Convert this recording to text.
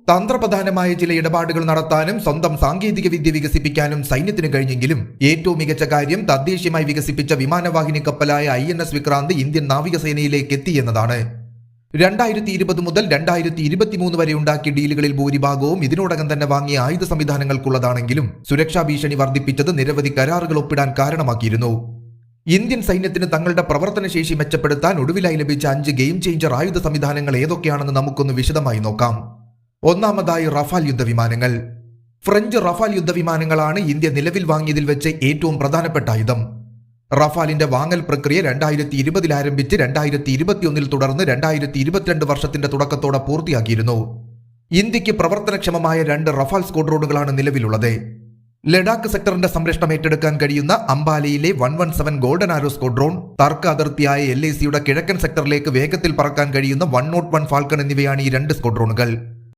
തന്ത്രപ്രധാനമായ ചില ഇടപാടുകൾ നടത്താനും സ്വന്തം സാങ്കേതിക വിദ്യ വികസിപ്പിക്കാനും സൈന്യത്തിന് കഴിഞ്ഞെങ്കിലും ഏറ്റവും മികച്ച കാര്യം തദ്ദേശീയമായി വികസിപ്പിച്ച വിമാനവാഹിനി കപ്പലായ INS വിക്രാന്ത് ഇന്ത്യൻ നാവികസേനയിലേക്ക് എത്തിയെന്നതാണ്. 2020 മുതൽ 2023 വരെ ഉണ്ടാക്കിയ ഡീലുകളിൽ ഭൂരിഭാഗവും ഇതിനോടകം തന്നെ വാങ്ങിയ ആയുധ സംവിധാനങ്ങൾക്കുള്ളതാണെങ്കിലും സുരക്ഷാ ഭീഷണി വർദ്ധിപ്പിച്ചത് നിരവധി കരാറുകൾ ഒപ്പിടാൻ കാരണമാക്കിയിരുന്നു. ഇന്ത്യൻ സൈന്യത്തിന് തങ്ങളുടെ പ്രവർത്തനശേഷി മെച്ചപ്പെടുത്താൻ ഒടുവിലായി ലഭിച്ച 5 ഗെയിം ചേഞ്ചർ ആയുധ സംവിധാനങ്ങൾ ഏതൊക്കെയാണെന്ന് നമുക്കൊന്ന് വിശദമായി നോക്കാം. ഒന്നാമതായി റഫാൽ യുദ്ധവിമാനങ്ങൾ. ഫ്രഞ്ച് റഫാൽ യുദ്ധവിമാനങ്ങളാണ് ഇന്ത്യ നിലവിൽ വാങ്ങിയതിൽ വെച്ച് ഏറ്റവും പ്രധാനപ്പെട്ട ആയുധം. റഫാലിന്റെ വാങ്ങൽ പ്രക്രിയ 2020 ആരംഭിച്ച് 2021 തുടർന്ന് 2022 വർഷത്തിന്റെ തുടക്കത്തോടെ പൂർത്തിയാക്കിയിരുന്നു. ഇന്ത്യക്ക് പ്രവർത്തനക്ഷമമായ 2 റഫാൽ സ്ക്വാഡ്രോണുകളാണ് നിലവിലുള്ളത്. ലഡാക്ക് സെക്ടറിന്റെ സംരക്ഷണം ഏറ്റെടുക്കാൻ കഴിയുന്ന അംബാലയിലെ 117 ഗോൾഡൻ ആരോ സ്ക്വാഡ്രോൺ, തർക്ക അതിർത്തിയായ LACയുടെ കിഴക്കൻ സെക്ടറിലേക്ക് വേഗത്തിൽ പറക്കാൻ കഴിയുന്ന 101 ഫാൽക്കൺ എന്നിവയാണ് ഈ 2 സ്ക്വാഡ്രോണുകൾ.